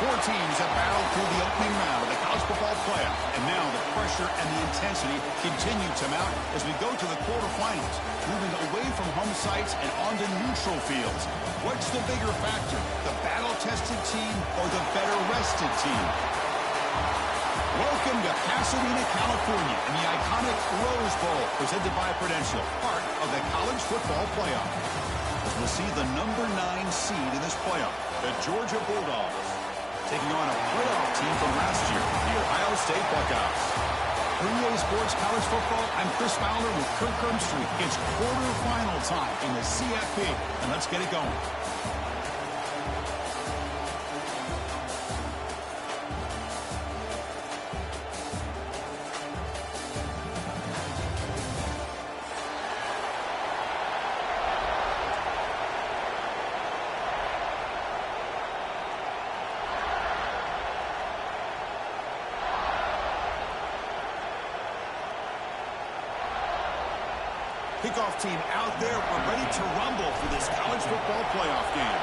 Four teams have battled through the opening round of the college football playoff, and now the pressure and the intensity continue to mount as we go to the quarterfinals, moving away from home sites and onto neutral fields. What's the bigger factor, the battle-tested team or the better-rested team? Welcome to Pasadena, California, in the iconic Rose Bowl, presented by Prudential, part of the college football playoff. As we'll see the number 9 seed in this playoff, the Georgia Bulldogs, taking on a playoff team from last year, the Ohio State Buckeyes. For EA Sports College Football, I'm Chris Fowler with Kirk Herbstreit. It's quarterfinal time in the CFP, and let's get it going. Kickoff team out there. We're ready to rumble for this college football playoff game.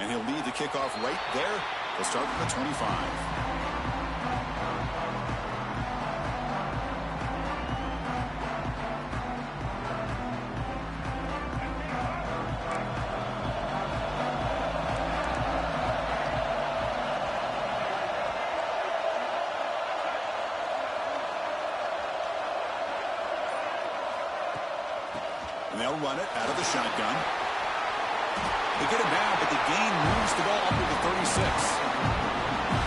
And he'll lead the kickoff right there. He'll start from the 25. And they'll run it out of the shotgun. They get it down, but the gain moves the ball up to the 36.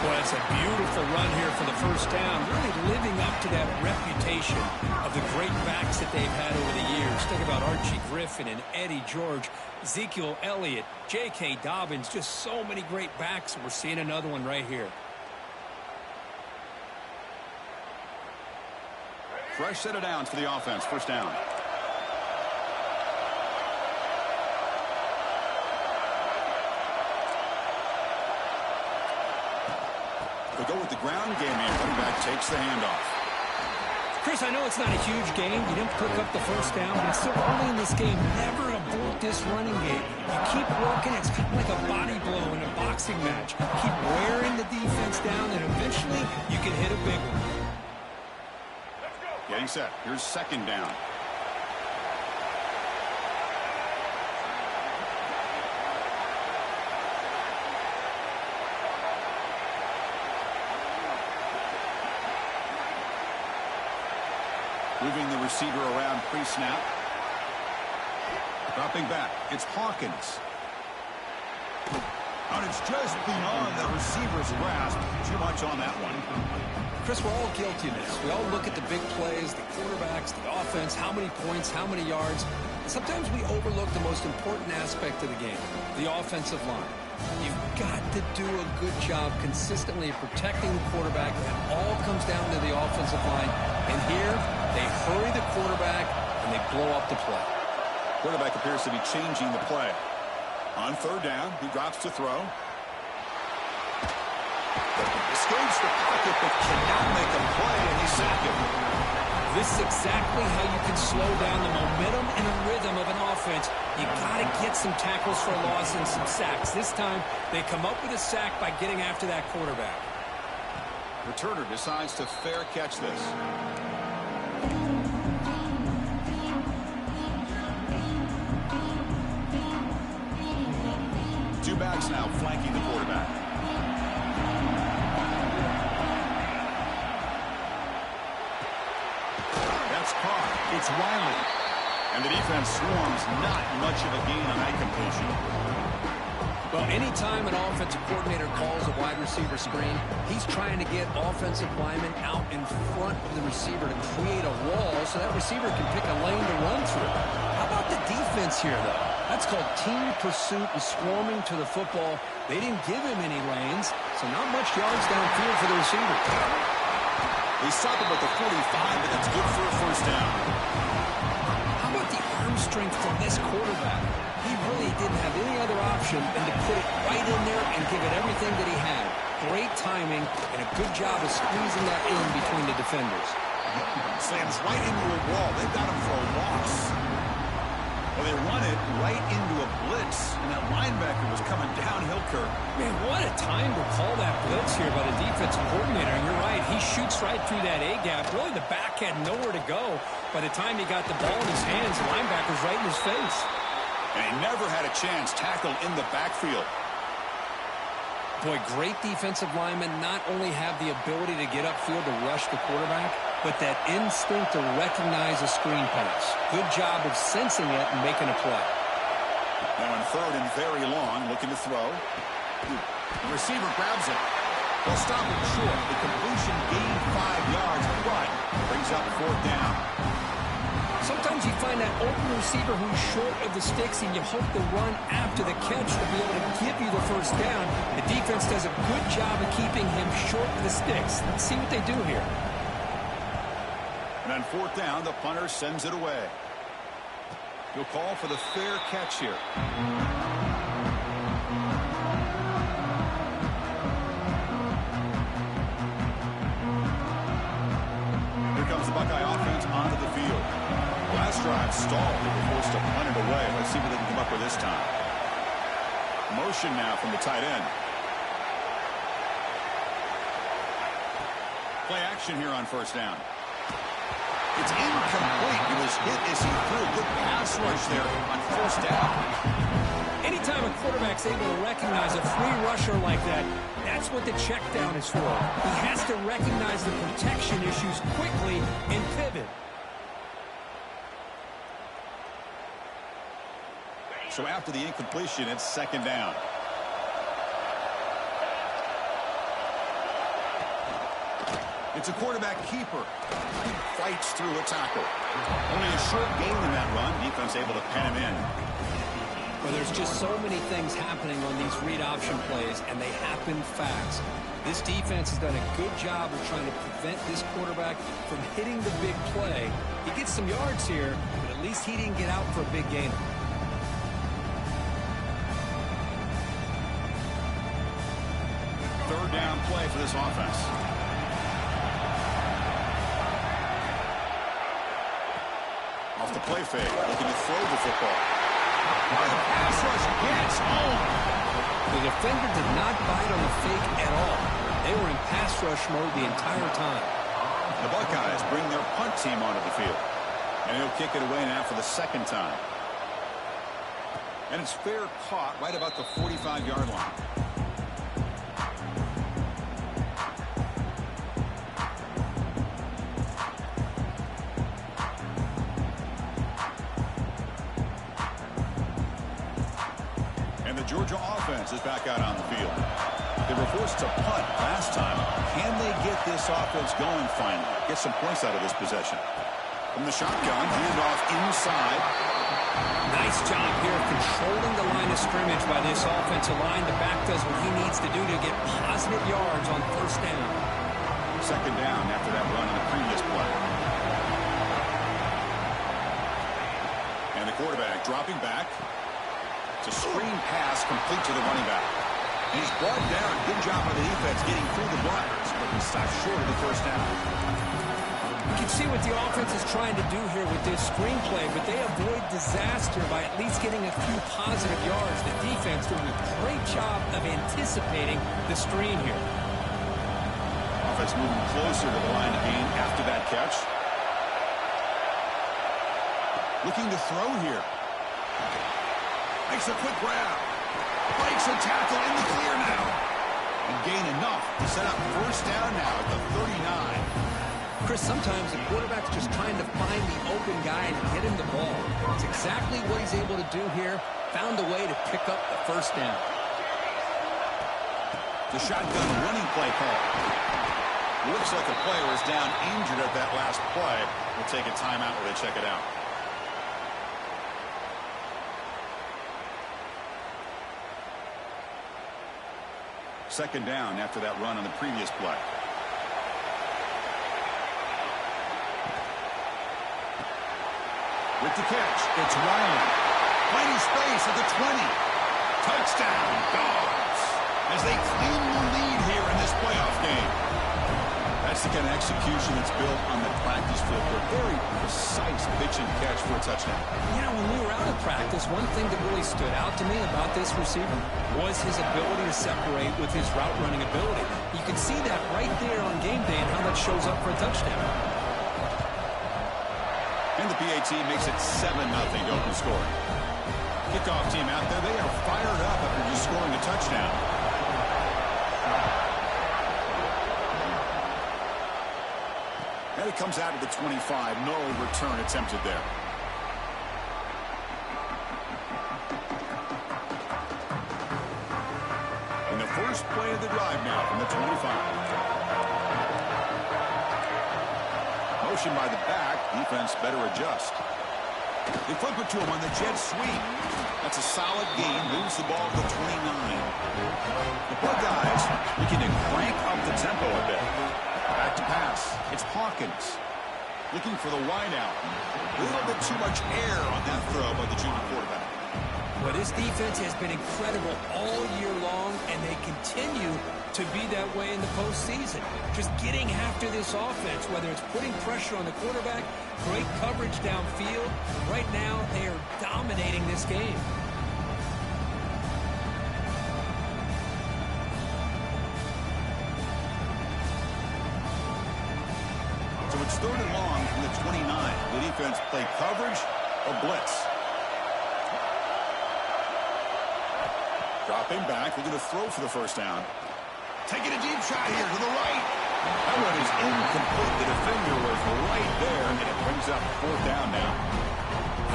Well, it's a beautiful run here for the first down. Really living up to that reputation of the great backs that they've had over the years. Think about Archie Griffin and Eddie George, Ezekiel Elliott, J.K. Dobbins. Just so many great backs, and we're seeing another one right here. Fresh set of downs for the offense. First down. They go with the ground game here. Running back takes the handoff. Chris, I know it's not a huge game. You didn't pick up the first down, but it's still early in this game. Never abort this running game. You keep working. It's kind of like a body blow in a boxing match. Keep wearing the defense down, and eventually you can hit a big one. Getting set. Here's second down. Moving the receiver around pre-snap. Dropping back. It's Hawkins. And it's just beyond the receiver's grasp. Too much on that one. Chris, we're all guilty of this. We all look at the big plays, the quarterbacks, the offense, how many points, how many yards. Sometimes we overlook the most important aspect of the game, the offensive line. You've got to do a good job consistently protecting the quarterback. It all comes down to the offensive line. And here, they hurry the quarterback, and they blow up the play. Quarterback appears to be changing the play. On third down, he drops to throw. Escapes the pocket, but cannot make a play, and he's sacked. This is exactly how you can slow down the momentum and the rhythm of an offense. You got to get some tackles for a loss and some sacks. This time, they come up with a sack by getting after that quarterback. Returner decides to fair catch this. Two backs now flanking the quarterback. That's caught. It's Riley. And the defense swarms. Not much of a gain on that completion. Well, anytime an offensive coordinator calls a wide receiver screen, he's trying to get offensive linemen out in front of the receiver to create a wall so that receiver can pick a lane to run through. How about the defense here, though? That's called team pursuit and swarming to the football. They didn't give him any lanes, so not much yards downfield for the receiver. They stop him at the 45, but that's good for a first down. How about the arm strength from this quarterback? He really didn't have any other option than to put it right in there and give it everything that he had. Great timing and a good job of squeezing that in between the defenders. Slams right into a wall. They've got him for a loss. Well, they run it right into a blitz, and that linebacker was coming downhill, Kirk. Man, what a time to call that blitz here by the defensive coordinator. And you're right, he shoots right through that A-gap. Really, the back had nowhere to go. By the time he got the ball in his hands, the linebacker's right in his face. And he never had a chance tackled in the backfield. Boy, great defensive linemen not only have the ability to get upfield to rush the quarterback, but that instinct to recognize a screen pass. Good job of sensing it and making a play. Now on 3rd and very long, looking to throw. The receiver grabs it. They'll stop it short. The completion gained 5 yards, but brings up 4th down. Sometimes you find that open receiver who's short of the sticks, and you hope the run after the catch will be able to give you the 1st down. The defense does a good job of keeping him short of the sticks. Let's see what they do here. And on 4th down, the punter sends it away. He'll call for the fair catch here. Here comes the Buckeye offense onto the field. Last drive stalled. They were forced to punt it away. Let's see what they can come up with this time. Motion now from the tight end. Play action here on 1st down. It's incomplete. He was hit as he threw. Good pass rush there on 1st down. Anytime a quarterback's able to recognize a free rusher like that, that's what the check down is for. He has to recognize the protection issues quickly and pivot. So after the incompletion, it's 2nd down. It's a quarterback keeper. He fights through a tackle. Only a short gain in that run. Defense able to pen him in. Well, there's just so many things happening on these read option plays, and they happen fast. This defense has done a good job of trying to prevent this quarterback from hitting the big play. He gets some yards here, but at least he didn't get out for a big gain. 3rd down play for this offense. Off the play fake, looking to throw the football. The pass rush gets home. The defender did not bite on the fake at all. They were in pass rush mode the entire time. The Buckeyes bring their punt team onto the field. And he'll kick it away now for the 2nd time. And it's fair caught right about the 45-yard line. Georgia offense is back out on the field. They were forced to punt last time. Can they get this offense going finally? Get some points out of this possession. From the shotgun, hand off inside. Nice job here of controlling the line of scrimmage by this offensive line. The back does what he needs to do to get positive yards on 1st down. 2nd down after that run on the previous play. And the quarterback dropping back. A screen pass complete to the running back. And he's brought down. Good job by the defense getting through the blockers, but he stopped short of the 1st down. You can see what the offense is trying to do here with this screenplay, but they avoid disaster by at least getting a few positive yards. The defense doing a great job of anticipating the screen here. Offense moving closer to the line of gain after that catch. Looking to throw here. Makes a quick grab. Breaks a tackle in the clear now. And gain enough to set up 1st down now at the 39. Chris, sometimes the quarterback's just trying to find the open guy and get him the ball. It's exactly what he's able to do here. Found a way to pick up the 1st down. The shotgun running play call. Looks like a player is down injured at that last play. We'll take a timeout while they check it out. Second down after that run on the previous play. With the catch, it's Riley. Finding space at the 20. Touchdown, Dogs, as they claim the lead here in this playoff game. That's the kind of execution that's built on the practice field. A very precise pitch and catch for a touchdown. You know, when we were out of practice, one thing that really stood out to me about this receiver was his ability to separate with his route running ability. You can see that right there on game day and how that shows up for a touchdown. And the PAT makes it 7-0 to open scoring. Kickoff team out there, they are fired up after just scoring a touchdown. And it comes out of the 25. No return attempted there. And the first play of the drive now from the 25. Motion by the back. Defense better adjust. They flip it to him on the jet sweep. That's a solid gain. Moves the ball to the 29. The Buckeyes looking to crank up the tempo a bit. Back to pass. It's Hawkins. Looking for the wideout. A little bit too much air on that throw by the junior quarterback. But this defense has been incredible all year long, and they continue to be that way in the postseason. Just getting after this offense, whether it's putting pressure on the quarterback, great coverage downfield. Right now, they are dominating this game. So it's 3rd and long from the 29. The defense play coverage or blitz. Dropping back, looking to throw for the first down. Taking a deep shot here to the right. That one is incomplete. The defender was right there, and it brings up 4th down now.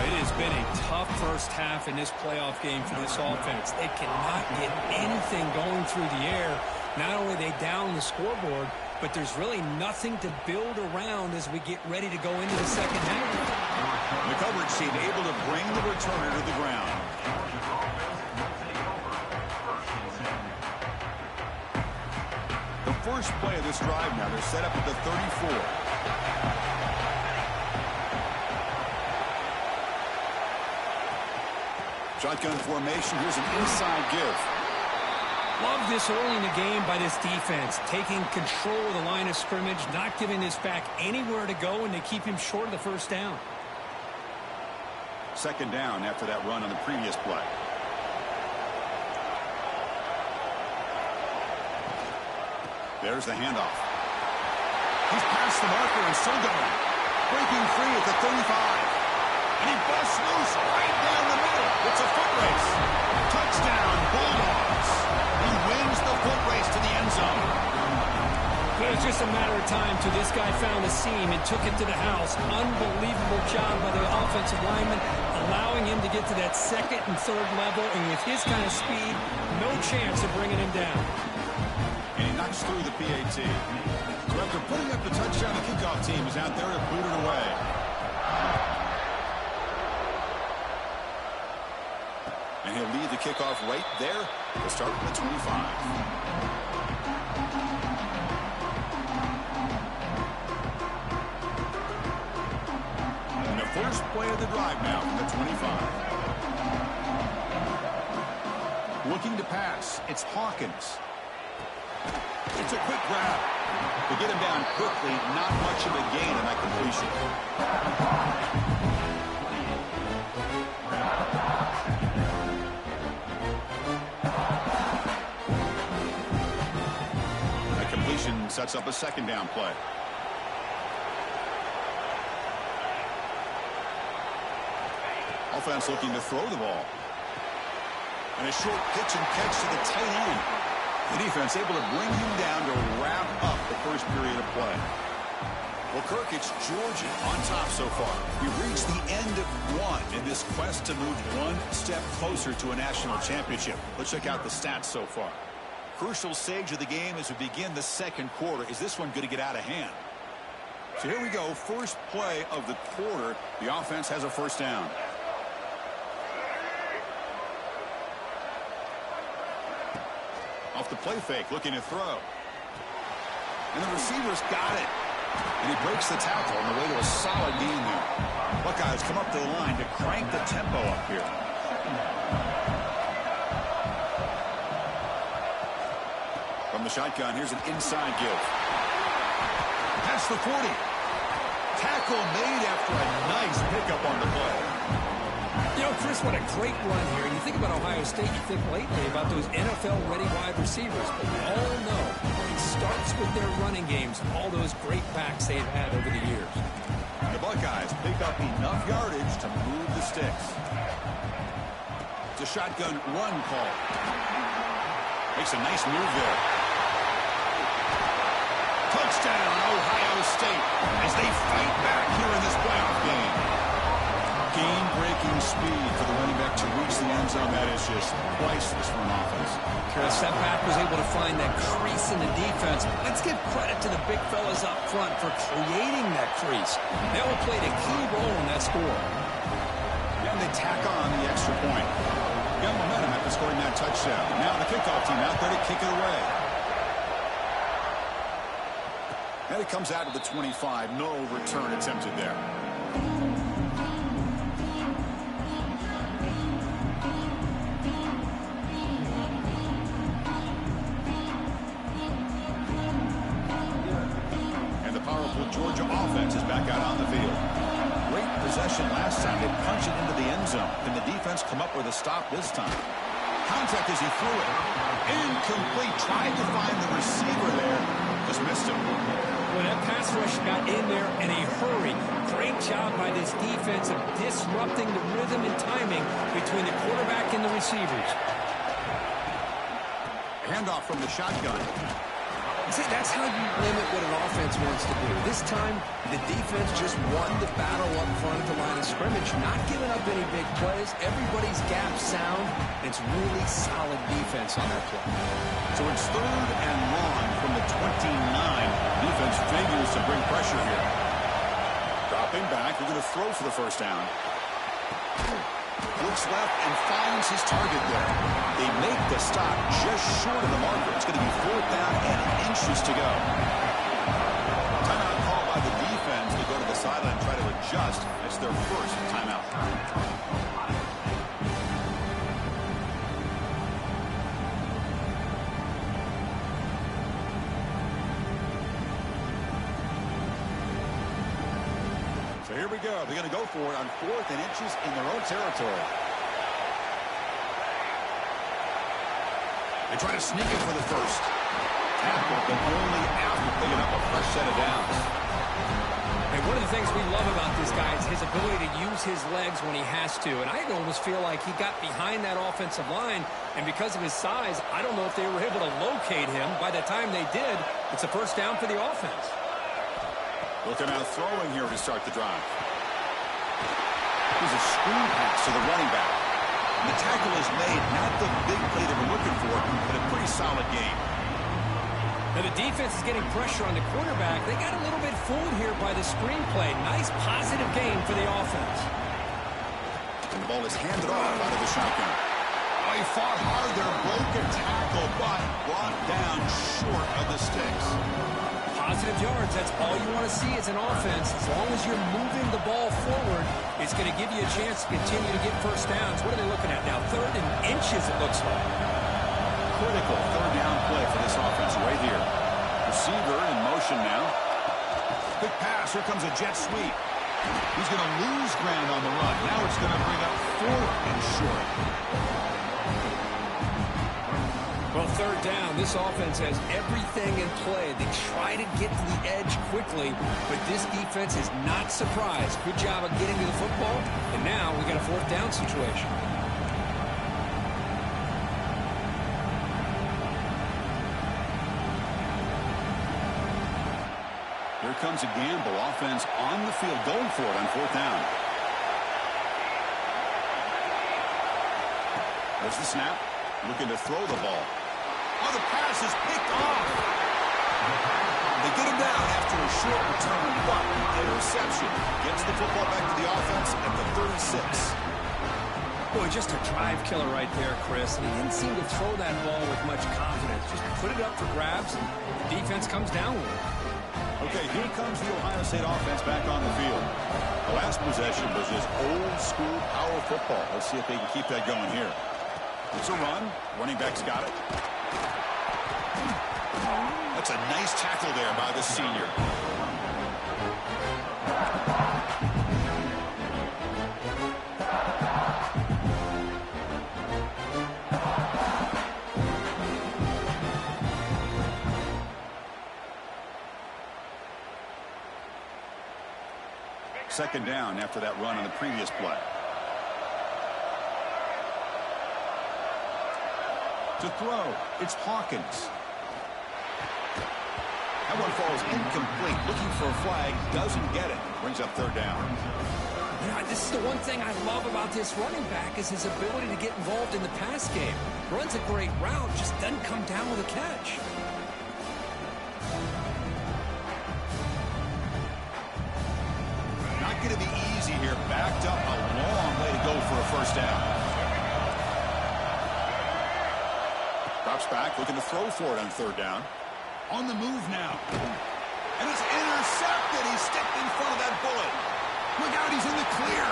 It has been a tough first half in this playoff game for this offense. They cannot get anything going through the air. Not only are they down the scoreboard, but there's really nothing to build around as we get ready to go into the second half. The coverage team able to bring the returner to the ground. The first play of this drive now, they're set up at the 34. Shotgun formation, here's an inside give. Love this early in the game by this defense, taking control of the line of scrimmage, not giving this back anywhere to go, and they keep him short of the first down. 2nd down after that run on the previous play. There's the handoff. He's past the marker and still going. Breaking free at the 35. And he busts loose right down the middle. It's a foot race. Touchdown, Bulldogs. He wins the foot race to the end zone. It was just a matter of time till this guy found a seam and took it to the house. Unbelievable job by the offensive lineman, allowing him to get to that 2nd and 3rd level. And with his kind of speed, no chance of bringing him down. And he knocks through the PAT. So after putting up the touchdown, the kickoff team is out there to boot it away. And he'll lead the kickoff right there to start from the 25. And the first play of the drive now from the 25. Looking to pass. It's Hawkins. It's a quick grab. To get him down quickly, not much of a gain on that completion. That completion sets up a 2nd down play. Offense looking to throw the ball. And a short pitch and catch to the tight end. The defense able to bring him down to wrap up the first period of play. Well, Kirk, it's Georgia on top so far. We've reached the end of one in this quest to move one step closer to a national championship. Let's check out the stats so far. Crucial stage of the game as we begin the 2nd quarter. Is this one going to get out of hand? So here we go. First play of the quarter. The offense has a first down. Off the play fake, looking to throw. And the receiver's got it. And he breaks the tackle on the way to a solid gain there. Buckeyes come up to the line to crank the tempo up here. From the shotgun, here's an inside give. across the 40. Tackle made after a nice pickup on the play. You know, Chris, what a great run here. You think about Ohio State, you think lately about those NFL-ready wide receivers. But we all know it starts with their running games, all those great backs they've had over the years. The Buckeyes pick up enough yardage to move the sticks. It's a shotgun run call. Makes a nice move there. Touchdown, Ohio State, as they fight back here in this playoff game. Game-breaking speed for the running back to reach the end zone. That is just priceless for an offense. Chris, that back was able to find that crease in the defense. Let's give credit to the big fellas up front for creating that crease. They all played a key role in that score. And they tack on the extra point. Got momentum after scoring that touchdown. Now the kickoff team out there to kick it away. And it comes out of the 25. No return attempted there. And the powerful Georgia offense is back out on the field. Great possession last time. They punch it into the end zone. Can the defense come up with a stop this time? Contact as he threw it. Incomplete. Tried to find the receiver there. Just missed him. When that pass rush got in there in a hurry, great job by this defense of disrupting the rhythm and timing between the quarterback and the receivers. Handoff from the shotgun. See, that's how you limit what an offense wants to do. This time, the defense just won the battle up front at the line of scrimmage, not giving up any big plays. Everybody's gap sound. It's really solid defense on that play. So it's 3rd and long from the 29. Defense figures to bring pressure here. Dropping back. They're going to throw for the first down. Looks left and finds his target there. They make the stop just short of the marker. It's going to be 4th down and inches to go. Timeout call by the defense to go to the sideline and try to adjust. It's their first timeout. So here we go. They're going to go for it on 4th and inches in their own territory. They try to sneak it for the first. Tackle, but only after picking up a fresh set of downs. And one of the things we love about this guy is his ability to use his legs when he has to. And I almost feel like he got behind that offensive line, and because of his size, I don't know if they were able to locate him. By the time they did, it's a first down for the offense. Looking out throwing here to start the drive. Here's a screen pass to the running back. The tackle is made, not the big play they were looking for, but a pretty solid game. Now the defense is getting pressure on the quarterback. They got a little bit fooled here by the screen play. Nice positive game for the offense. And the ball is handed off out of the shotgun. Oh, he fought hard there, broke a tackle, but brought down short of the sticks. Positive yards, that's all you want to see as an offense. As long as you're moving the ball forward, it's going to give you a chance to continue to get first downs. What are they looking at now? 3rd and inches, it looks like. Critical 3rd down play for this offense right here. Receiver in motion now. Quick pass, here comes a jet sweep. He's going to lose ground on the run. Now it's going to bring up 4th and short. Well, 3rd down, this offense has everything in play. They try to get to the edge quickly, but this defense is not surprised. Good job of getting to the football, and now we got a 4th down situation. Here comes a gamble. Offense on the field, going for it on 4th down. There's the snap. Looking to throw the ball. Oh, the pass is picked off. They get him down after a short return, but interception gets the football back to the offense at the 36. Boy, just a drive killer right there, Chris. And he didn't seem to throw that ball with much confidence. Just put it up for grabs, and the defense comes down with it. Okay, here comes the Ohio State offense back on the field. The last possession was just old-school power football. Let's see if they can keep that going here. It's a run. Running back's got it. That's a nice tackle there by the senior. Second down after that run on the previous play. To throw, it's Hawkins. That one falls incomplete. Looking for a flag, doesn't get it. Brings up third down. Yeah, this is the one thing I love about this running back is his ability to get involved in the pass game. Runs a great route, just doesn't come down with a catch. Not going to be easy here. Backed up a long way to go for a first down. Drops back, looking to throw for it on third down. On the move now. And it's intercepted. He stepped in front of that bullet. Look out, he's in the clear.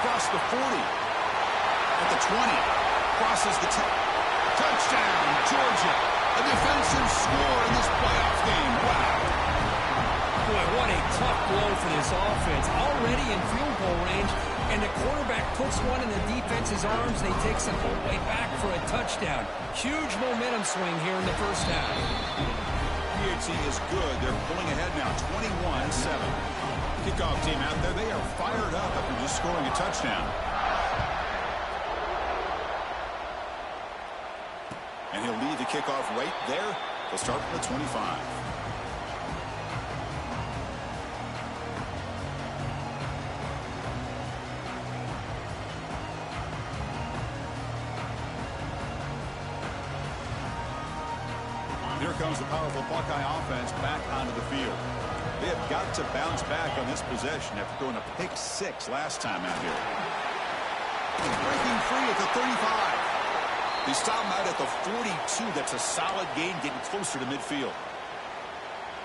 Across the 40. At the 20. Crosses the 10. Touchdown, Georgia. A defensive score in this playoff game. Wow. Boy, what a tough blow for this offense. Already in field goal range, and the quarterback puts one in the defense's arms, and he takes it all the way back for a touchdown. Huge momentum swing here in the first half. PHC is good. They're pulling ahead now, 21-7. Kickoff team out there, they are fired up after just scoring a touchdown. And he'll lead the kickoff right there. They'll start from the 25. Here comes the powerful Buckeye offense back onto the field. They have got to bounce back on this possession after throwing a pick 6 last time out here. Breaking free at the 35. They stop him out at the 42. That's a solid gain, getting closer to midfield.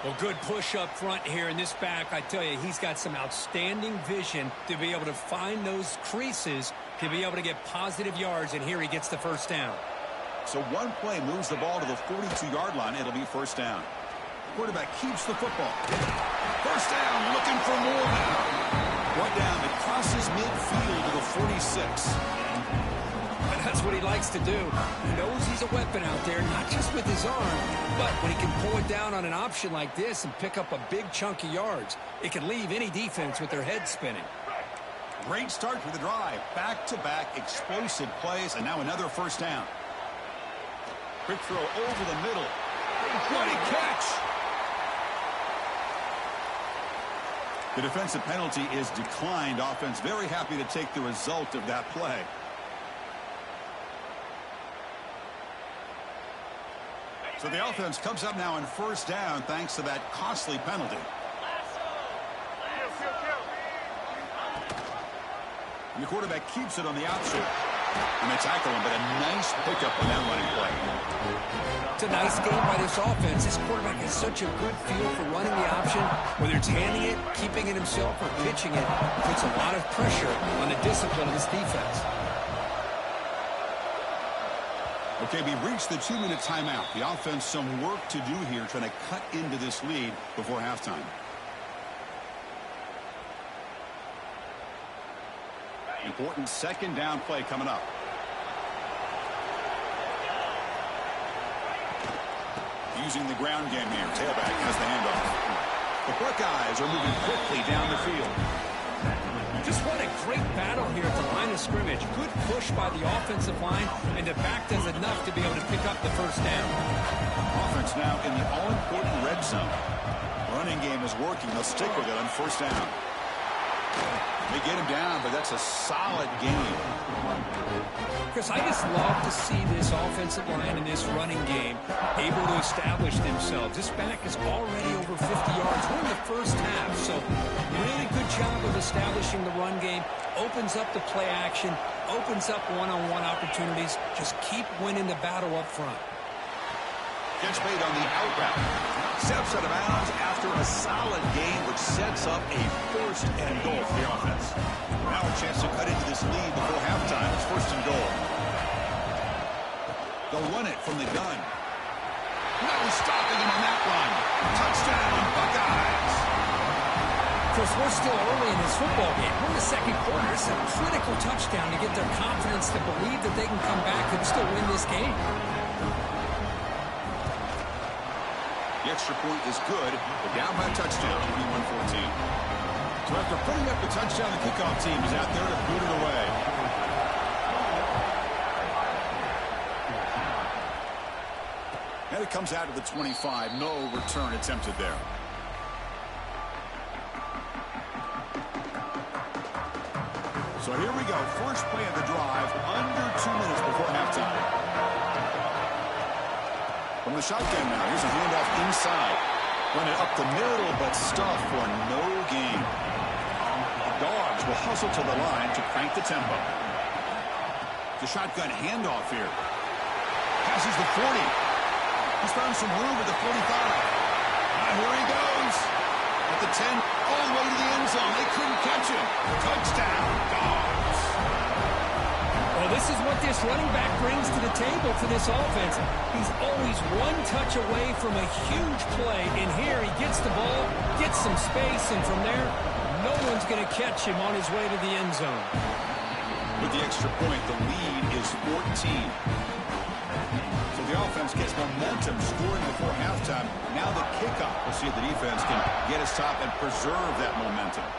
Well, good push up front here in this back. I tell you, he's got some outstanding vision to be able to find those creases to be able to get positive yards, and here he gets the first down. So one play moves the ball to the 42-yard line. It'll be first down. Quarterback keeps the football. First down, looking for more now. One down, it crosses midfield to the 46. And that's what he likes to do. He knows he's a weapon out there, not just with his arm, but when he can pull it down on an option like this and pick up a big chunk of yards, it can leave any defense with their head spinning. Great start for the drive. Back-to-back explosive plays, and now another first down. Quick throw over the middle. What a catch! The defensive penalty is declined. Offense very happy to take the result of that play. So the offense comes up now on first down thanks to that costly penalty. And the quarterback keeps it on the outside. And they tackle him, but a nice pickup on that running play. It's a nice game by this offense. This quarterback has such a good feel for running the option. Whether it's handing it, keeping it himself, or pitching it, puts a lot of pressure on the discipline of this defense. Okay, we've reached the 2-minute timeout. The offense some work to do here trying to cut into this lead before halftime. Important second down play coming up. Using the ground game here. Tailback has the handoff. The Buckeyes are moving quickly down the field. Just what a great battle here at the line of scrimmage. Good push by the offensive line, and the back does enough to be able to pick up the first down. Offense now in the all-important red zone. Running game is working. They'll stick with it on first down. They get him down, but that's a solid game. Chris, I just love to see this offensive line in this running game able to establish themselves. This back is already over 50 yards. We're in the first half, so really good job of establishing the run game. Opens up the play action, opens up one-on-one opportunities. Just keep winning the battle up front. Catch made on the out route. Steps out of bounds after a solid game, which sets up a first and goal for the offense. Now a chance to cut into this lead before halftime. It's first and goal. They'll run it from the gun. No stopping him on that one. Touchdown, Buckeyes. Chris, we're still early in this football game. We're in the second quarter. It's a critical touchdown to get their confidence to believe that they can come back and still win this game. The extra extra point is good. They're down by a touchdown, 21-14. So after putting up the touchdown, the kickoff team is out there to boot it away. And it comes out to the 25. No return attempted there. So here we go. First play of the drive, under 2 minutes before halftime. From the shotgun now, here's a handoff inside. Run it up the middle, but stuffed for no gain. The Dogs will hustle to the line to crank the tempo. The shotgun handoff here. Passes the 40. He's found some room at the 45. Here he goes. At the 10, all the way to the end zone. They couldn't catch him. Touchdown, Dogs. Well, this is what this running back brings to the table for this offense. He's always one touch away from a huge play. And here he gets the ball, gets some space, and from there, no one's going to catch him on his way to the end zone. With the extra point, the lead is 14. So the offense gets momentum scoring before halftime. Now the kickoff. We'll see if the defense can get his top and preserve that momentum.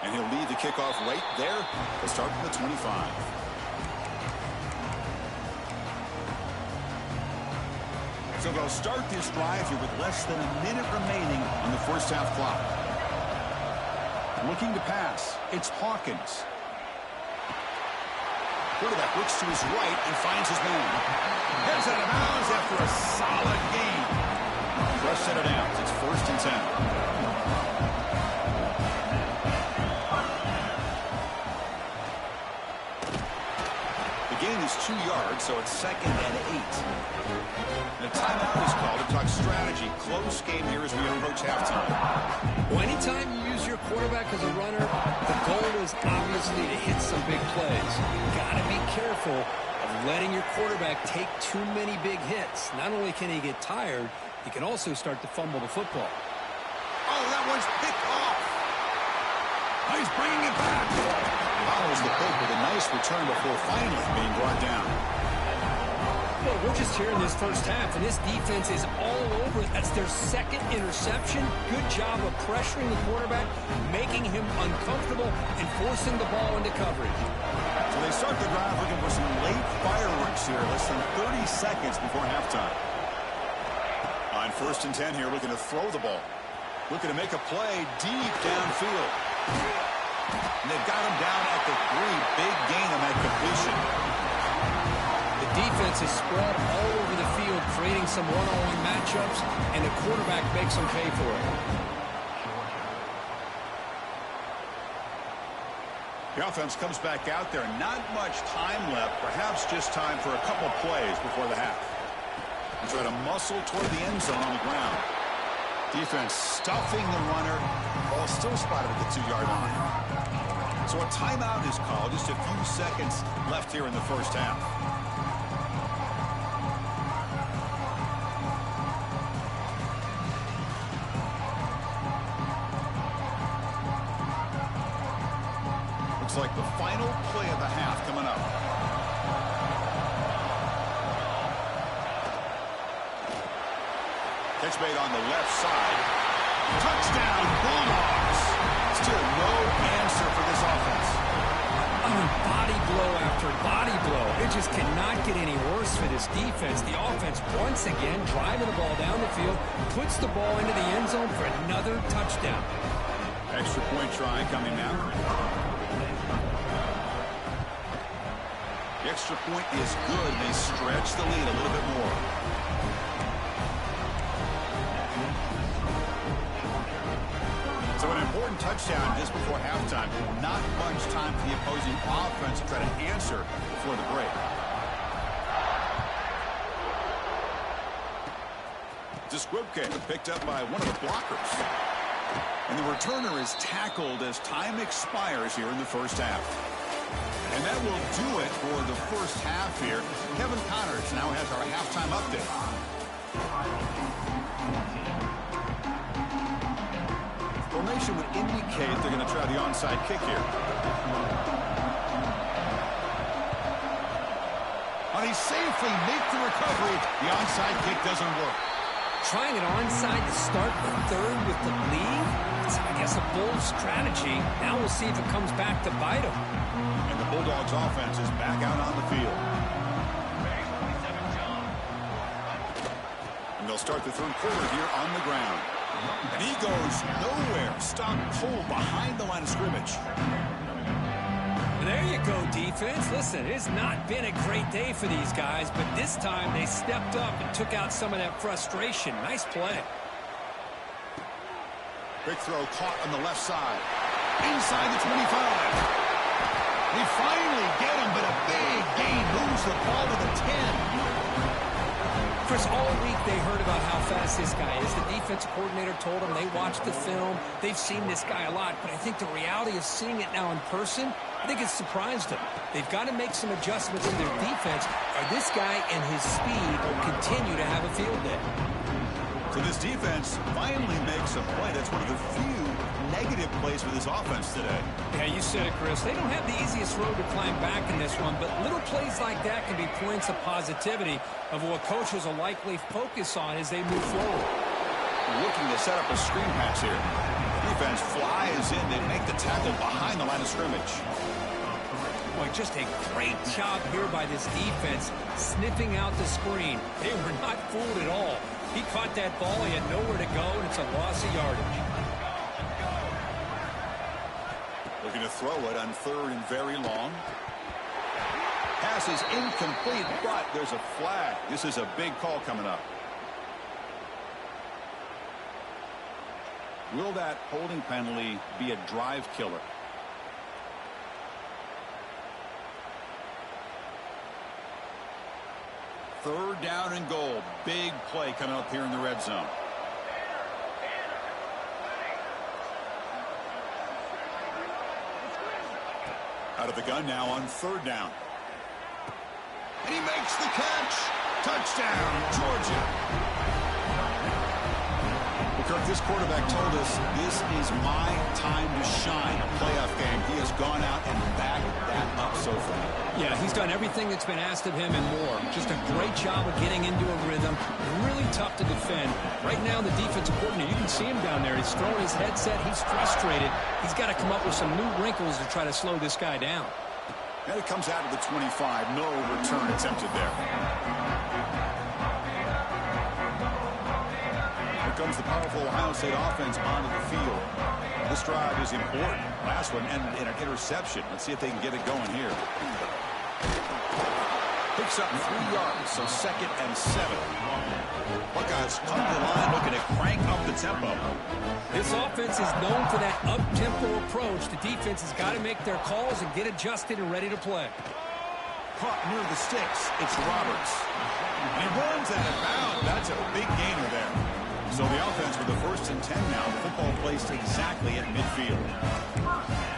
And he'll lead the kickoff right there. We'll start from the 25. So they'll start this drive here with less than a minute remaining on the first half clock. Looking to pass. It's Hawkins. Quarterback looks to his right and finds his man. Heads out of bounds after a solid gain. Rush set it out. It's 1st and 10. Gain is 2 yards, so it's 2nd and 8. And a timeout is called to talk strategy. Close game here as we approach halftime. Well, anytime you use your quarterback as a runner, the goal is obviously to hit some big plays. You've got to be careful of letting your quarterback take too many big hits. Not only can he get tired, he can also start to fumble the football. Oh, that one's picked off. He's bringing it back. Follows the pick with a nice return before finally being brought down. Well, we're just here in this first half, and this defense is all over it. That's their 2nd interception. Good job of pressuring the quarterback, making him uncomfortable, and forcing the ball into coverage. So they start the drive looking for some late fireworks here, less than 30 seconds before halftime. On 1st and 10 here, looking to throw the ball. Looking to make a play deep downfield. And they've got him down at the 3. Big gain on that completion. The defense is spread all over the field, creating some one-on-one matchups, and the quarterback makes them pay for it. The offense comes back out there. Not much time left. Perhaps just time for a couple plays before the half. And try to muscle toward the end zone on the ground. Defense stuffing the runner. Ball still spotted at the 2-yard line. So a timeout is called. Just a few seconds left here in the first half. Looks like the final play of the half coming up. Catch made on the left side. Touchdown, Bulldogs. Still no answer for this offense. I mean, body blow after body blow. It just cannot get any worse for this defense. The offense, once again, driving the ball down the field, puts the ball into the end zone for another touchdown. Extra point try coming now. The extra point is good. They stretch the lead a little bit more. So an important touchdown just before halftime. Not much time for the opposing offense to try to answer before the break. Desquibke picked up by one of the blockers. And the returner is tackled as time expires here in the first half. And that will do it for the first half here. Kevin Connors now has our halftime update. Formation would indicate they're going to try the onside kick here. And he safely makes the recovery. The onside kick doesn't work. Trying it onside to start the third with the lead. It's, I guess, a bold strategy. Now we'll see if it comes back to bite them. And the Bulldogs offense is back out on the field. And they'll start the third quarter here on the ground. And he goes nowhere. Stopped cold behind the line of scrimmage. There you go, defense. Listen, it has not been a great day for these guys, but this time they stepped up and took out some of that frustration. Nice play. Big throw caught on the left side. Inside the 25. They finally get him, but a big gain moves the ball to the 10. Chris, all week they heard about how fast this guy is. The defensive coordinator told them they watched the film. They've seen this guy a lot, but I think the reality of seeing it now in person, I think it's surprised them. They've got to make some adjustments in their defense, or this guy and his speed will continue to have a field day. So this defense finally makes a play. That's one of the few negative plays for this offense today. Yeah, you said it, Chris. They don't have the easiest road to climb back in this one, but little plays like that can be points of positivity of what coaches will likely focus on as they move forward. Looking to set up a screen pass here. Defense flies in. They make the tackle behind the line of scrimmage. Boy, just a great job here by this defense, sniffing out the screen. They were not fooled at all. He caught that ball. He had nowhere to go, and it's a loss of yardage. Looking to throw it on third and very long. Pass is incomplete, but there's a flag. This is a big call coming up. Will that holding penalty be a drive killer? Third down and goal. Big play coming up here in the red zone. Out of the gun now on third down. And he makes the catch. Touchdown, Georgia. Well, Kirk, this quarterback told us this is my time to shine, a playoff game. He has gone out and backed that up so far. Yeah, he's done everything that's been asked of him and more. Just a great job of getting into a rhythm. Really tough to defend. Right now, the defensive coordinator, you can see him down there. He's throwing his headset. He's frustrated. He's got to come up with some new wrinkles to try to slow this guy down. And it comes out of the 25. No return attempted there. Here comes the powerful Ohio State offense onto the field. This drive is important. Last one ended in an interception. Let's see if they can get it going here. Picks up 3 yards, so 2nd and 7. Buckeyes come to the line looking to crank up the tempo. This offense is known for that up-tempo approach. The defense has got to make their calls and get adjusted and ready to play. Caught near the sticks. It's Roberts. And he runs out of bounds. That's a big gainer there. So the offense with the 1st and 10 now. The football placed exactly at midfield.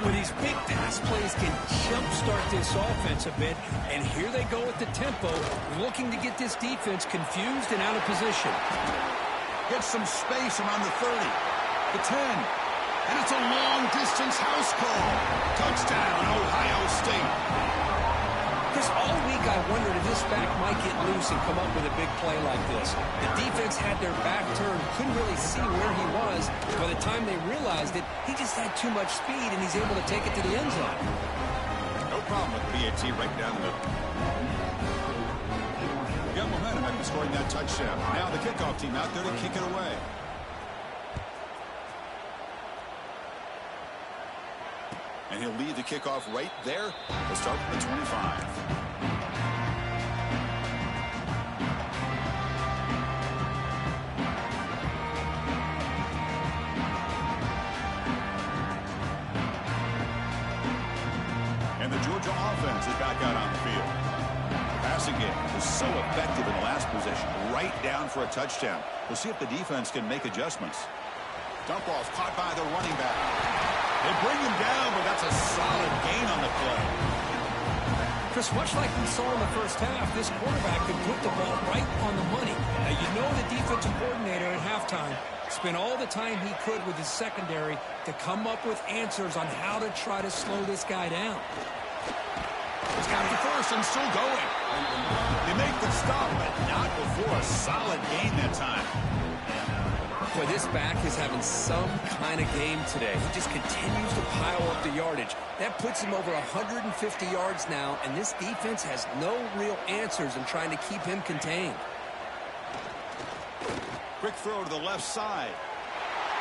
With these big pass plays can jumpstart this offense a bit. And here they go with the tempo, looking to get this defense confused and out of position. Gets some space around the 30. The 10. And it's a long-distance house call. Touchdown, Ohio State. Chris, all week I wondered if this back might get loose and come up with a big play like this. The defense had their back turned, couldn't really see where he was. By the time they realized it, he just had too much speed, and he's able to take it to the end zone. No problem with BAT right down the middle. We got momentum after scoring that touchdown. Now the kickoff team out there to kick it away. And he'll lead the kickoff right there. We'll start from the 25. And the Georgia offense is back out on the field. The passing game was so effective in the last possession, right down for a touchdown. We'll see if the defense can make adjustments. Dump off caught by the running back. They bring him down, but that's a solid gain on the play. Chris, much like we saw in the first half, this quarterback could put the ball right on the money. Now, you know the defensive coordinator at halftime spent all the time he could with his secondary to come up with answers on how to try to slow this guy down. He's got the first and still going. They make the stop, but not before a solid gain that time. Boy, this back is having some kind of game today. He just continues to pile up the yardage. That puts him over 150 yards now, and this defense has no real answers in trying to keep him contained. Quick throw to the left side.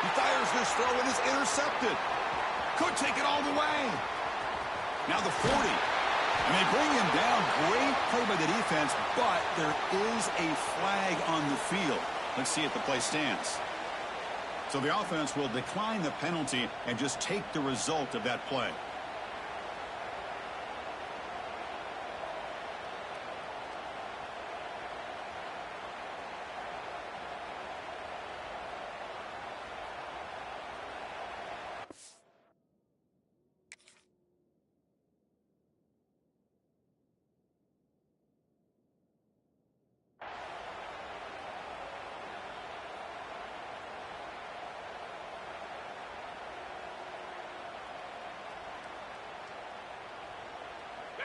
He fires this throw and is intercepted. Could take it all the way. Now the 40. And they bring him down. Great play by the defense, but there is a flag on the field. Let's see if the play stands. So the offense will decline the penalty and just take the result of that play.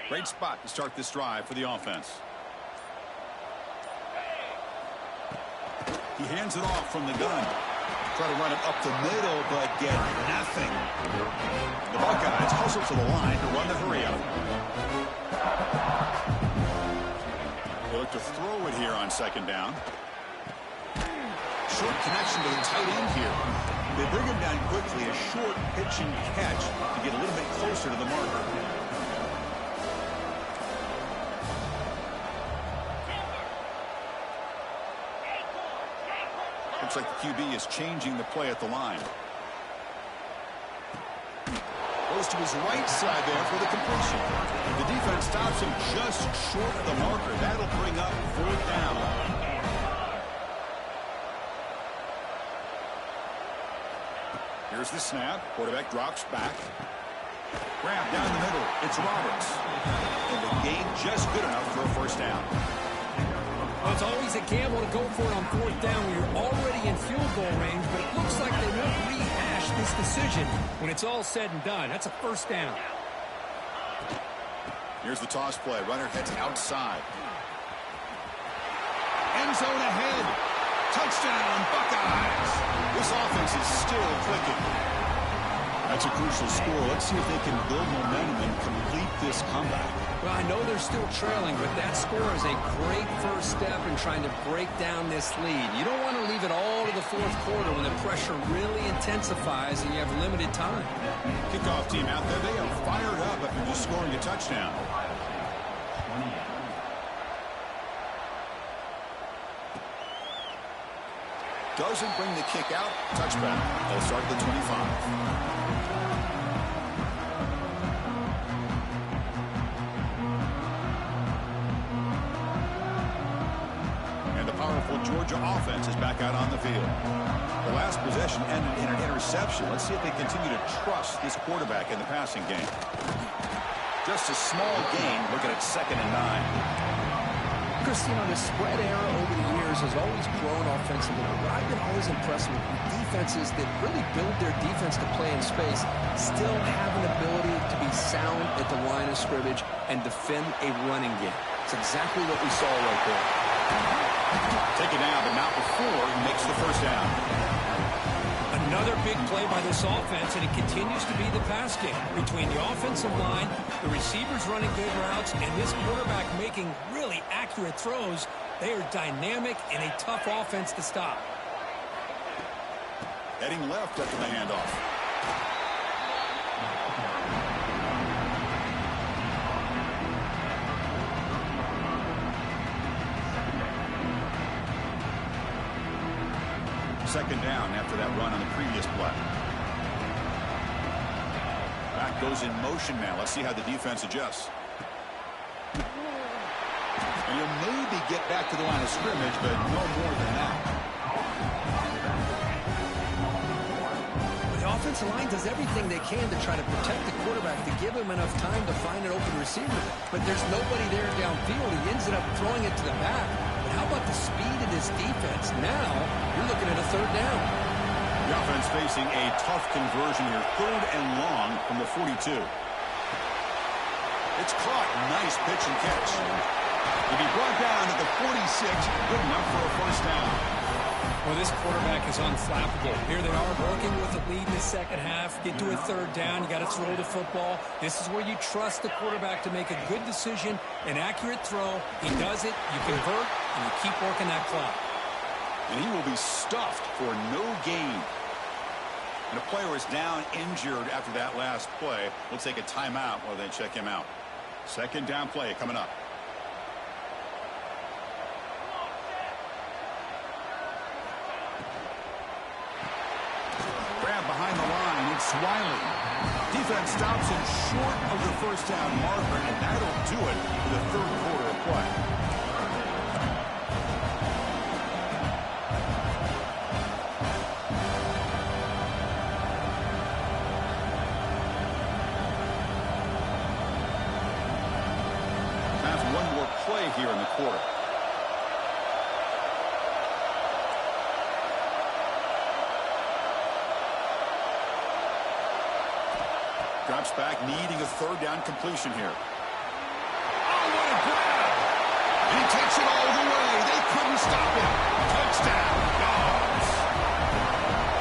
Great spot to start this drive for the offense. He hands it off from the gun. Try to run it up the middle, but get nothing. The Buckeyes hustle to the line to run the hurry up. They look to throw it here on second down. Short connection to the tight end here. They bring him down quickly, a short pitch and catch to get a little bit closer to the marker. Looks like the QB is changing the play at the line. Goes to his right side there for the completion. The defense stops him just short of the marker. That'll bring up fourth down. Here's the snap. Quarterback drops back. Grab down the middle. It's Roberts. And the gain just good enough for a first down. Well, it's always a gamble to go for it on fourth down when you're already in field goal range, but it looks like they won't rehash this decision when it's all said and done. That's a first down. Here's the toss play. Runner heads outside. End zone ahead. Touchdown, Buckeyes. This offense is still clicking. That's a crucial score. Let's see if they can build momentum and complete this comeback. Well, I know they're still trailing, but that score is a great first step in trying to break down this lead. You don't want to leave it all to the fourth quarter when the pressure really intensifies and you have limited time. Kickoff team out there. They are fired up after just scoring a touchdown. Doesn't bring the kick out. Touchback. They'll start at the 25. Georgia offense is back out on the field. The last possession ended in an interception. Let's see if they continue to trust this quarterback in the passing game. Just a small gain. Looking at 2nd and 9. Christine, the spread era over the years has always grown offensively, but I've been always impressed with defenses that really build their defense to play in space, still have an ability to be sound at the line of scrimmage and defend a running game. It's exactly what we saw right there. Taken down, but not before he makes the first down. Another big play by this offense, and it continues to be the pass game. Between the offensive line, the receivers running good routes, and this quarterback making really accurate throws, they are dynamic and a tough offense to stop. Heading left after the handoff. Second down after that run on the previous play. Back goes in motion now. Let's see how the defense adjusts. And you'll maybe get back to the line of scrimmage, but no more than that. The offensive line does everything they can to try to protect the quarterback, to give him enough time to find an open receiver. But there's nobody there downfield. He ends up throwing it to the back. How about the speed of this defense? Now, you're looking at a third down. The offense facing a tough conversion here. 3rd and long from the 42. It's caught. Nice pitch and catch. He'll be brought down at the 46, good enough for a first down. Well, this quarterback is unflappable. Here they are working with a lead in the second half. Get to a third down. You got to throw the football. This is where you trust the quarterback to make a good decision, an accurate throw. He does it, you convert, and you keep working that clock. And he will be stuffed for no gain. And a player is down injured after that last play. We'll take a timeout while they check him out. Second down play coming up. Grab behind the line. It's Wiley. Defense stops him short of the first down marker, and that'll do it for the third quarter of play. One more play here in the quarter. Drops back, needing a third down completion here. Oh, what a grab! And he takes it all the way. They couldn't stop him. Touchdown, Dogs.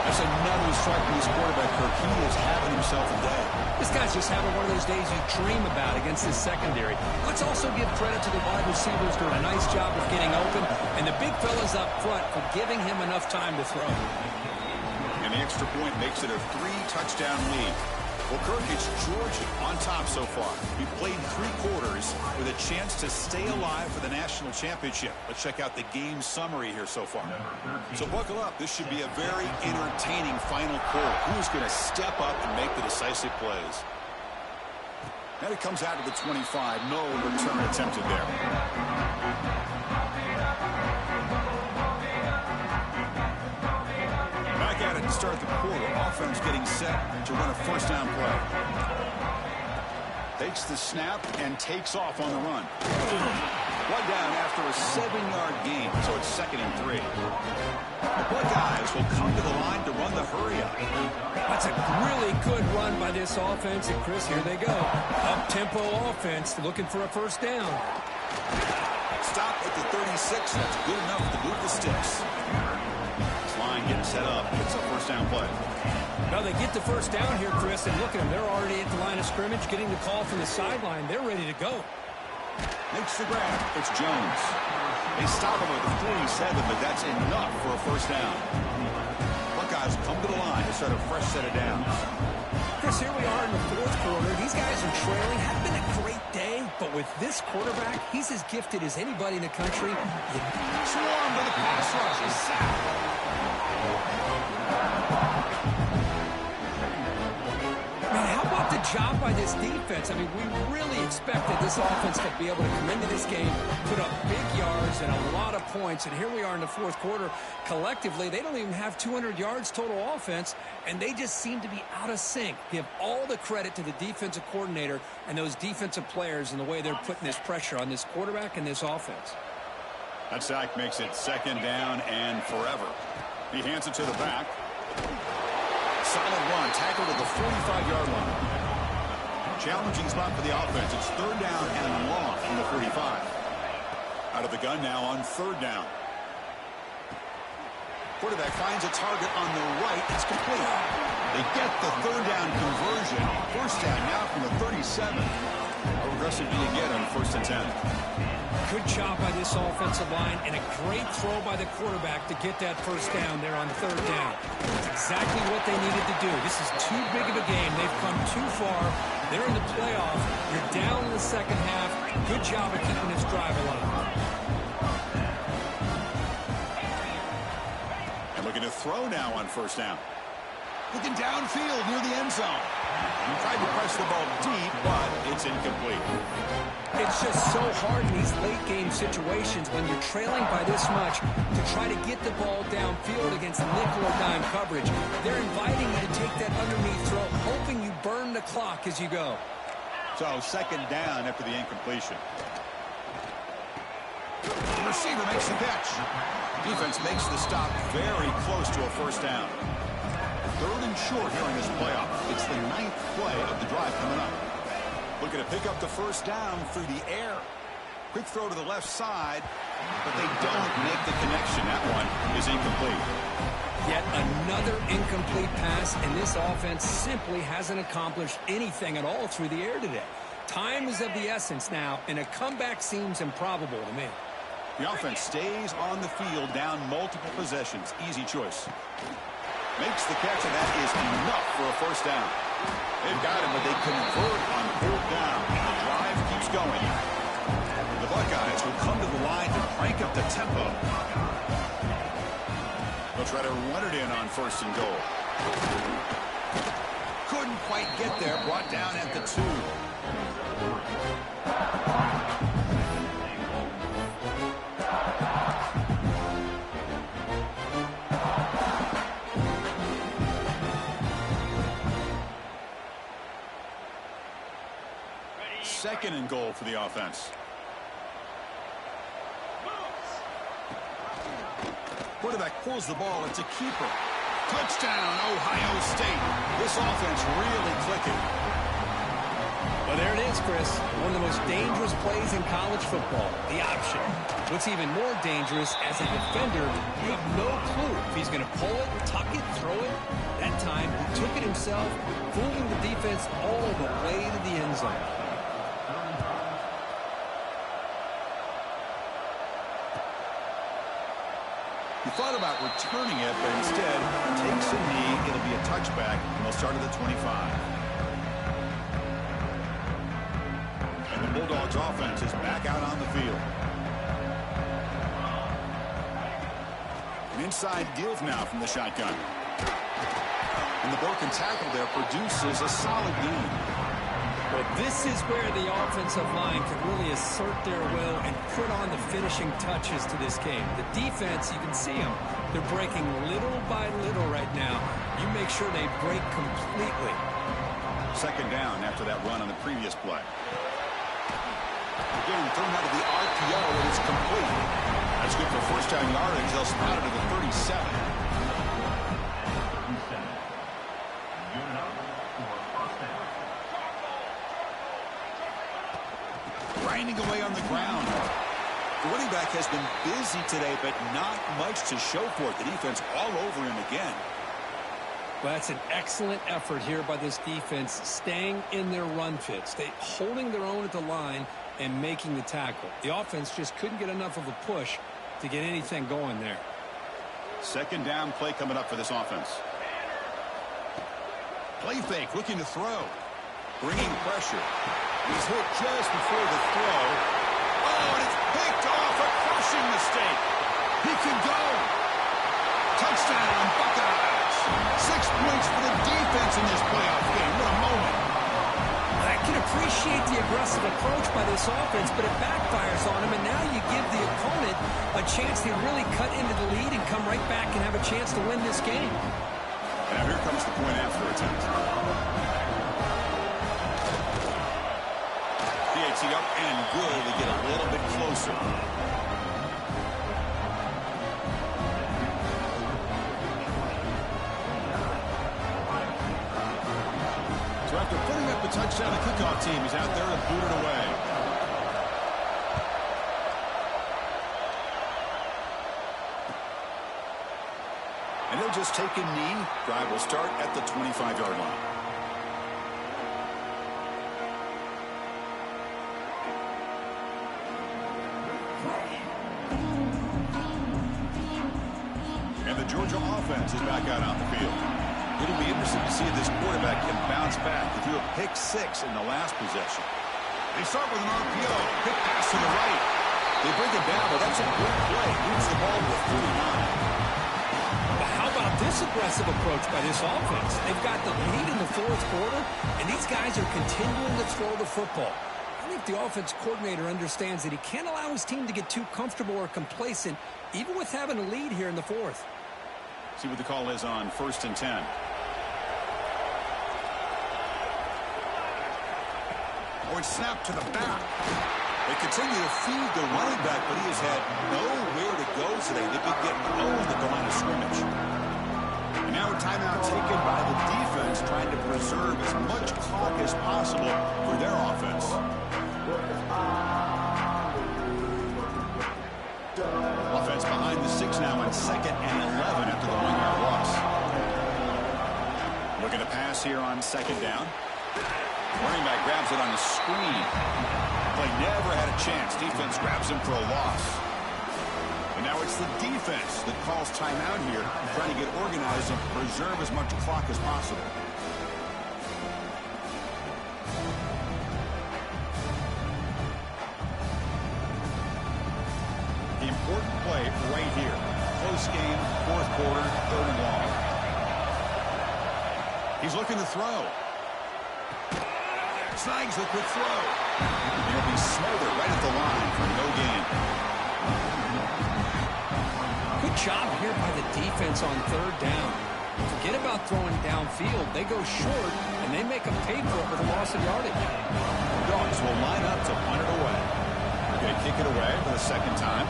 That's another strike from this quarterback, Kirk. He is having himself a day. This guy's just having one of those days you dream about against this secondary. Let's also give credit to the wide receivers doing a nice job of getting open, and the big fellas up front for giving him enough time to throw. And the extra point makes it a 3-touchdown lead. Well, Kirk, it's Georgia on top so far. We played 3 quarters with a chance to stay alive for the national championship. Let's check out the game summary here so far. So buckle up. This should be a very entertaining final quarter. Who's going to step up and make the decisive plays? And it comes out to the 25. No return attempted there. Back at it to start the quarter. Offense getting set to run a first down play. Takes the snap and takes off on the run. One down after a 7-yard gain, so it's 2nd and 3. The Buckeyes will come to the line to run the hurry-up. That's a really good run by this offense, and Chris, here they go. Up-tempo offense looking for a first down. Stop at the 36. That's good enough to move the sticks. Line getting set up. It's a first down play. Well, they get the first down here, Chris, and look at them. They're already at the line of scrimmage, getting the call from the sideline. They're ready to go. Makes the grab. It's Jones. They stop him at the 47, but that's enough for a first down. Buckeyes come to the line to start a fresh set of downs. Chris, here we are in the fourth quarter. These guys are trailing. Hasn't been a great day, but with this quarterback, he's as gifted as anybody in the country. Swarm to the pass rush. He's sacked. Man, how about the job by this defense? I mean, we really expected this offense to be able to come into this game, put up big yards and a lot of points, and here we are in the fourth quarter. Collectively, they don't even have 200 yards total offense, and they just seem to be out of sync. Give all the credit to the defensive coordinator and those defensive players in the way they're putting this pressure on this quarterback and this offense. That sack makes it 2nd down and forever. He hands it to the back. Solid run, tackled at the 45-yard line. Challenging spot for the offense. It's 3rd down and long from the 45. Out of the gun now on 3rd down. Quarterback finds a target on the right. It's complete. They get the 3rd down conversion. First down now from the 37. How aggressive do you get on 1st and 10? Good job by this offensive line and a great throw by the quarterback to get that first down there on 3rd down. That's exactly what they needed to do. This is too big of a game. They've come too far. They're in the playoff. You're down in the second half. Good job of keeping this drive alive. And looking to throw now on 1st down. Looking downfield near the end zone. He tried to press the ball deep, but it's incomplete. It's just so hard in these late-game situations when you're trailing by this much to try to get the ball downfield against nickel or dime coverage. They're inviting you to take that underneath throw, hoping you burn the clock as you go. So 2nd down after the incompletion. The receiver makes the catch. Defense makes the stop very close to a first down. 3rd and short here in this playoff. It's the 9th play of the drive coming up. Looking to pick up the first down through the air. Quick throw to the left side, but they don't make the connection. That one is incomplete. Yet another incomplete pass, and this offense simply hasn't accomplished anything at all through the air today. Time is of the essence now, and a comeback seems improbable to me. The offense stays on the field down multiple possessions. Easy choice. Makes the catch, and that is enough for a first down. They've got him, but they convert on fourth down. The drive keeps going. The Buckeyes will come to the line to crank up the tempo. They'll try to run it in on first and goal. Couldn't quite get there. Brought down at the 2. Second and goal for the offense. Quarterback pulls the ball. It's a keeper. Touchdown, Ohio State. This offense really clicking. Well, there it is, Chris. One of the most dangerous plays in college football, the option. What's even more dangerous, as a defender, you have no clue if he's going to pull it, tuck it, throw it. That time, he took it himself, fooling the defense all the way to the end zone. He thought about returning it, but instead takes a knee. It'll be a touchback, and they'll start at the 25. And the Bulldogs offense is back out on the field. An inside give now from the shotgun. And the broken tackle there produces a solid gain. Well, this is where the offensive line can really assert their will and put on the finishing touches to this game. The defense, you can see them. They're breaking little by little right now. You make sure they break completely. Second down after that run on the previous play. Again, thrown out of the RPO, and it's complete. That's good for first down yardage. They'll spot it at the 37. Grinding away on the ground. The running back has been busy today, but not much to show for it. The defense all over him again. Well, that's an excellent effort here by this defense, staying in their run fits, holding their own at the line and making the tackle. The offense just couldn't get enough of a push to get anything going there. Second down play coming up for this offense. Play fake, looking to throw. Bringing pressure. He's hit just before the throw. Oh, and it's picked off. A crushing mistake. He can go. Touchdown, Buckeyes. 6 points for the defense in this playoff game. What a moment. I can appreciate the aggressive approach by this offense, but it backfires on him, and now you give the opponent a chance to really cut into the lead and come right back and have a chance to win this game. Now here comes the point after attempt. PAT up and good to get a little bit closer. So after putting up the touchdown, the kickoff team is out there to boot it away. And they'll just take a knee. Drive will start at the 25-yard line. And the Georgia offense is back out on the field. It'll be interesting to see if this quarterback can bounce back. They threw a pick 6 in the last possession. They start with an RPO. Quick pass to the right. They bring it down, but that's a great play. Moves the ball to the 49. But how about this aggressive approach by this offense? They've got the lead in the fourth quarter, and these guys are continuing to throw the football. I think the offense coordinator understands that he can't allow his team to get too comfortable or complacent, even with having a lead here in the fourth. See what the call is on 1st and 10. Or it's snapped to the back. They continue to feed the running back, but he has had nowhere to go today. They've been getting owned at the line of scrimmage. And now a timeout taken by the defense, trying to preserve as much clock as possible for their offense. Offense behind the 6 now on 2nd and 11 after the 1-yard loss. Looking to pass here on 2nd down. Running back grabs it on the screen. Play never had a chance. Defense grabs him for a loss. And now it's the defense that calls timeout here, trying to get organized and preserve as much clock as possible. The important play right here. Close game, 4th quarter, 3rd and long. He's looking to throw. Snags the quick throw. And he'll be smothered right at the line for no gain. Good job here by the defense on 3rd down. Forget about throwing downfield. They go short, and they make them pay for it with a loss of yardage. Dogs will line up to punt it away. They're going to kick it away for the 2nd time.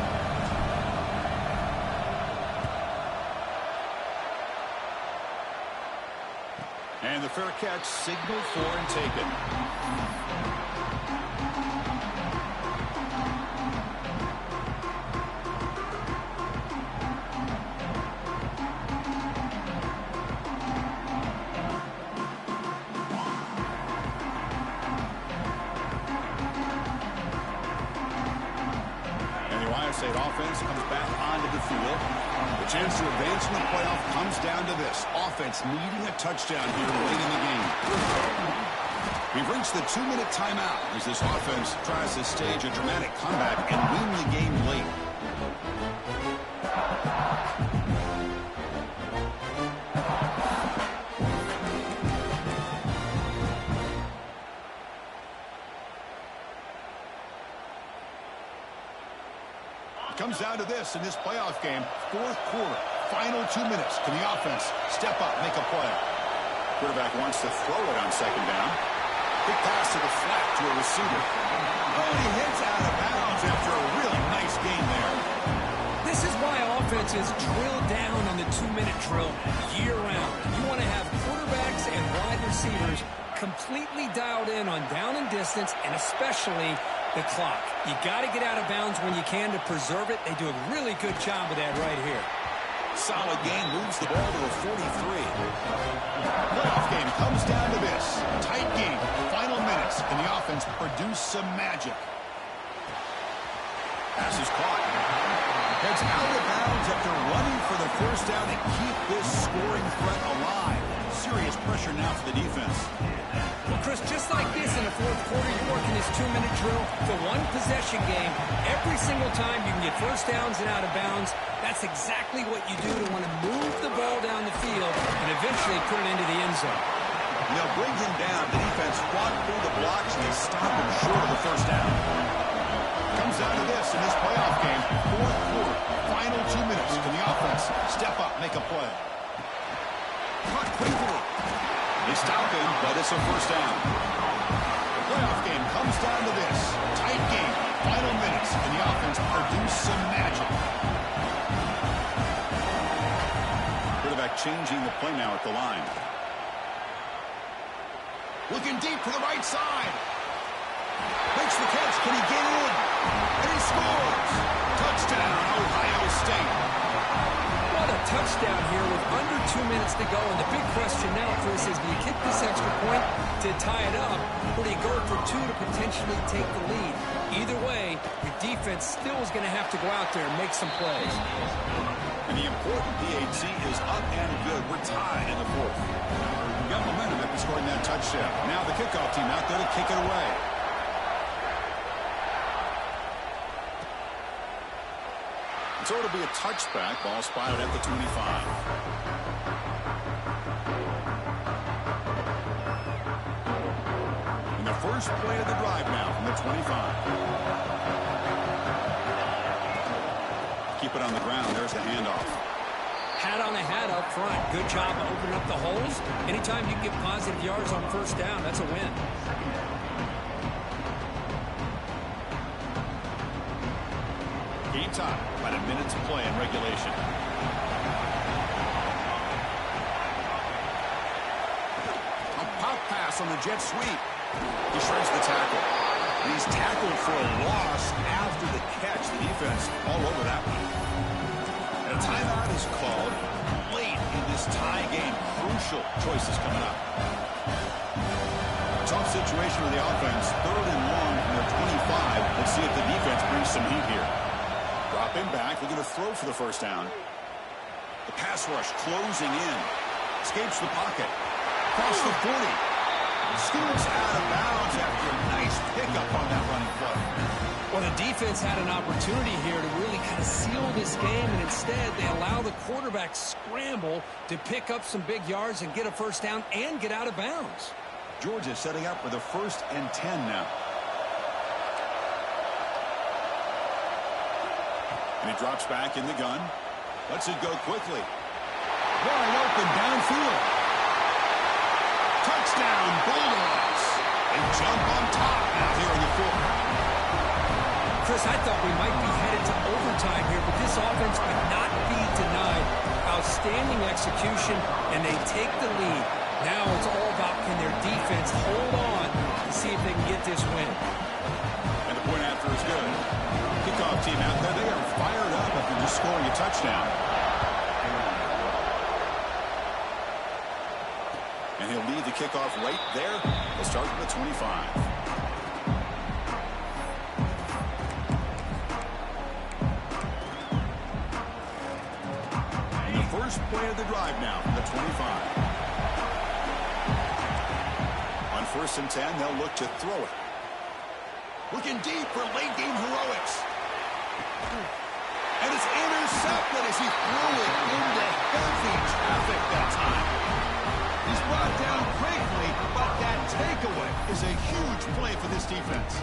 And the fair catch signaled for and taken. And the Ohio State offense comes back onto the field. The chance to advance in the playoff comes down to this. Offense needing a touchdown here late in the game. We've reached the 2-minute timeout as this offense tries to stage a dramatic comeback and win the game late. It comes down to this in this playoff game. 4th quarter, final 2 minutes. Can the offense step up, make a play? Quarterback wants to throw it on 2nd down. Big pass to the flat to a receiver. Oh, he hits out of bounds after a really nice game there. This is why offenses drill down on the 2-minute drill year-round. You want to have quarterbacks and wide receivers completely dialed in on down and distance, and especially the clock. You got to get out of bounds when you can to preserve it. They do a really good job of that right here. Solid gain, moves the ball to a 43. Playoff game comes down to this. Tight game, final minutes, and the offense produce some magic. Pass is caught. Heads out of bounds after running for the 1st down to keep this scoring threat alive. Serious pressure now for the defense. Well, Chris, just like this in the 4th quarter, you're working this 2-minute drill. It's a one-possession game. Every single time you can get 1st downs and out of bounds. That's exactly what you do to want to move the ball down the field and eventually put it into the end zone. They'll bring him down. The defense fought through the blocks and they stop him short of the 1st down. Comes down to this in this playoff game. 4th quarter, final 2 minutes. Can the offense step up, make a play? Caught quickly. They stop him, but it's a 1st down. The playoff game comes down to this. Tight game, final minutes, and the offense produce some magic. Quarterback changing the play now at the line. Looking deep to the right side. Makes the catch. Can he get in? And he scores. Touchdown, Ohio State. What a touchdown here with under 2 minutes to go. And the big question now, Chris, is do you kick this extra point to tie it up, or do you go for 2 to potentially take the lead? Either way, your defense still is going to have to go out there and make some plays. And the important PAT is up and good. We're tied in the 4th. We've got momentum after scoring that touchdown. Now the kickoff team out there to kick it away. So it'll be a touchback. Ball spotted at the 25. And the first play of the drive now from the 25. Keep it on the ground. There's the handoff. Hat on a hat up front. Good job of opening up the holes. Anytime you get positive yards on 1st down, that's a win. Game time. About a minute's play in regulation. A pop pass on the jet sweep. He shreds the tackle. And he's tackled for a loss after the catch. The defense all over that one. And a timeout is called late in this tie game. Crucial choices coming up. Tough situation for the offense. 3rd and 1 from their 25. Let's see if the defense brings some heat here. Dropping back, looking to throw for the first down. The pass rush closing in. Escapes the pocket. Across the 40. Scoots out of bounds after a nice pickup on that running play. Well, the defense had an opportunity here to really kind of seal this game, and instead they allow the quarterback scramble to pick up some big yards and get a first down and get out of bounds. Georgia setting up with a 1st and 10 now. And he drops back in the gun. Lets it go quickly. Wide open downfield. Touchdown, Bulldogs. They jump on top now here in the 4th. Chris, I thought we might be headed to overtime here, but this offense could not be denied. Outstanding execution, and they take the lead. Now it's all about can their defense hold on to see if they can get this win. And the point after is good. Kickoff team out there, they are fired up after just scoring a touchdown. And he'll lead the kickoff right there. They'll start at the 25. And the first play of the drive now from the 25. On 1st and 10, they'll look to throw it. Looking deep for late game heroics. And it's intercepted as he threw it into heavy traffic that time. He's brought down quickly, but that takeaway is a huge play for this defense.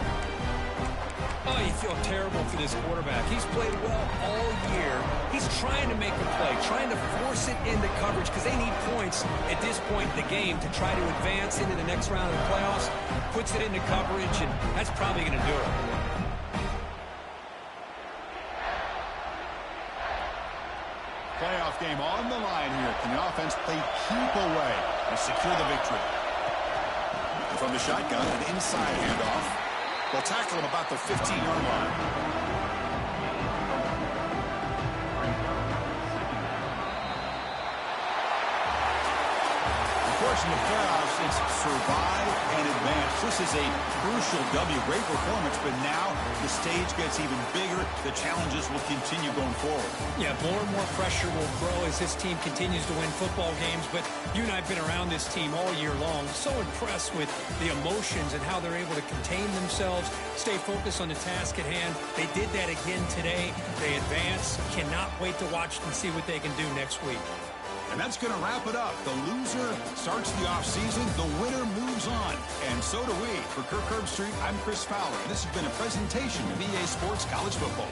Oh, you feel terrible for this quarterback. He's played well all year. He's trying to make a play, trying to force it into coverage because they need points at this point in the game to try to advance into the next round of the playoffs. Puts it into coverage, and that's probably going to do it. Playoff game on the line here. Can the offense play keep away and secure the victory? And from the shotgun, an inside handoff. They'll tackle him about the 15-yard line. Of course, in the playoffs, it's survive and advance. This is a crucial W. Great performance, but now the stage gets even bigger. The challenges will continue going forward. Yeah, more and more pressure will grow as this team continues to win football games. But you and I have been around this team all year long. So impressed with the emotions and how they're able to contain themselves, stay focused on the task at hand. They did that again today. They advance. Cannot wait to watch and see what they can do next week. And that's going to wrap it up. The loser starts the offseason. The winner moves on. And so do we. For Kirk Herbstreit, I'm Chris Fowler. This has been a presentation of EA Sports College Football.